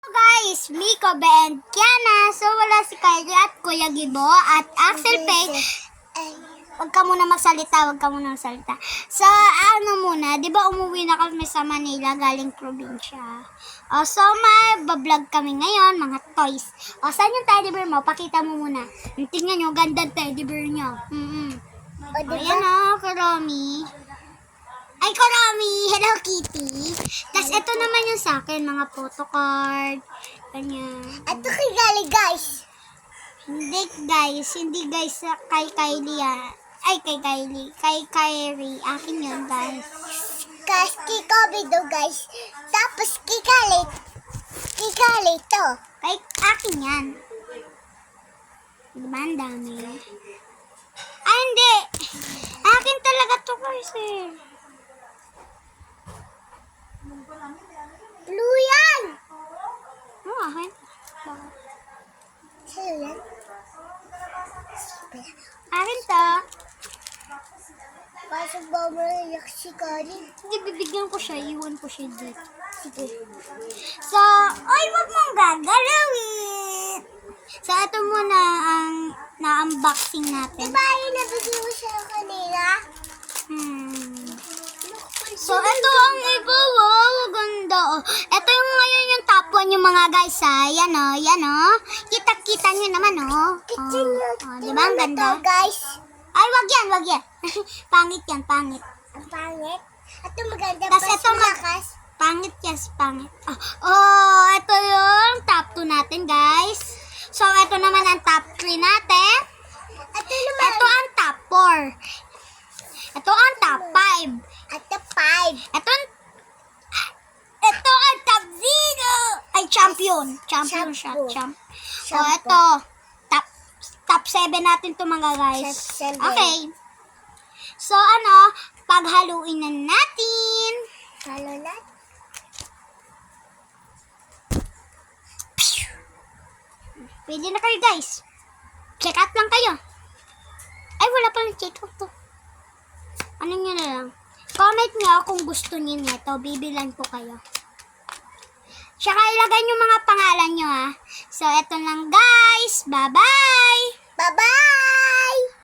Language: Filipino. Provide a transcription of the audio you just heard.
Guys, Miko, Be, and Kiana. So, wala si Kylie at Kuya Gibo at Axel Peg. Huwag ka muna magsalita, So, muna, di ba umuwi na kami sa Manila galing probinsya? So, may bablog kami ngayon, mga toys. Saan yung teddy bear mo? Pakita mo muna. Tingnan nyo, gandang teddy bear niya. Ayan Kuromi. Ay, Kuromi! Hello, Kitty! Tapos, ito naman yung sa akin, mga photocard. Ganyan. Ito kay Gali, guys. Hindi guys, kay Kylie Ay, kay Kylie. Kay Kyrie. Akin yun, guys. Guys, kay Kobe daw, guys. Tapos kay Gali. Kay Gali to. Kay akin yan. Diba, ang dami? Ay, hindi. Akin talaga to, guys, Blue yan. Akin. Sa'yo yan? Akin to. Pasok ba mo naiyak si Gali? Hindi, bibigyan ko siya. Iwan ko siya dito. Sige. So, ay, wag mong gagalawin. So, ito muna ang na-unboxing natin. Diba yung nabigyan mo siya kanina? So, ito ang iba, wow, ganda. Ito yung ngayon yung top 1 yung mga guys, Yan, yan, Kita-kita nyo naman, diba, ang ganda? Guys. Ay, wag yan. Pangit yan, pangit. Ang pangit. Ito maganda. Tas mas ito malakas. Pangit, yes, pangit. Ito yung top 2 natin, guys. So, ito naman ang top 3 natin. Ito naman. Ito ang top 4. Ito ang top 5. Ito 5. Ito ang top 0. Ay, champion. Champion siya. Shampoo. Ito. Top 7 natin to mga guys. Top 7. Okay. So, paghaluin na natin. Halo na. Pwede na kayo guys. Check out lang kayo. Ay, wala palang check out to. Ano nyo na lang. Comment nyo kung gusto niyo nito. Bibilan ko kayo. Tsaka ilagay nyo mga pangalan nyo So, eto lang guys. Bye-bye! Bye-bye!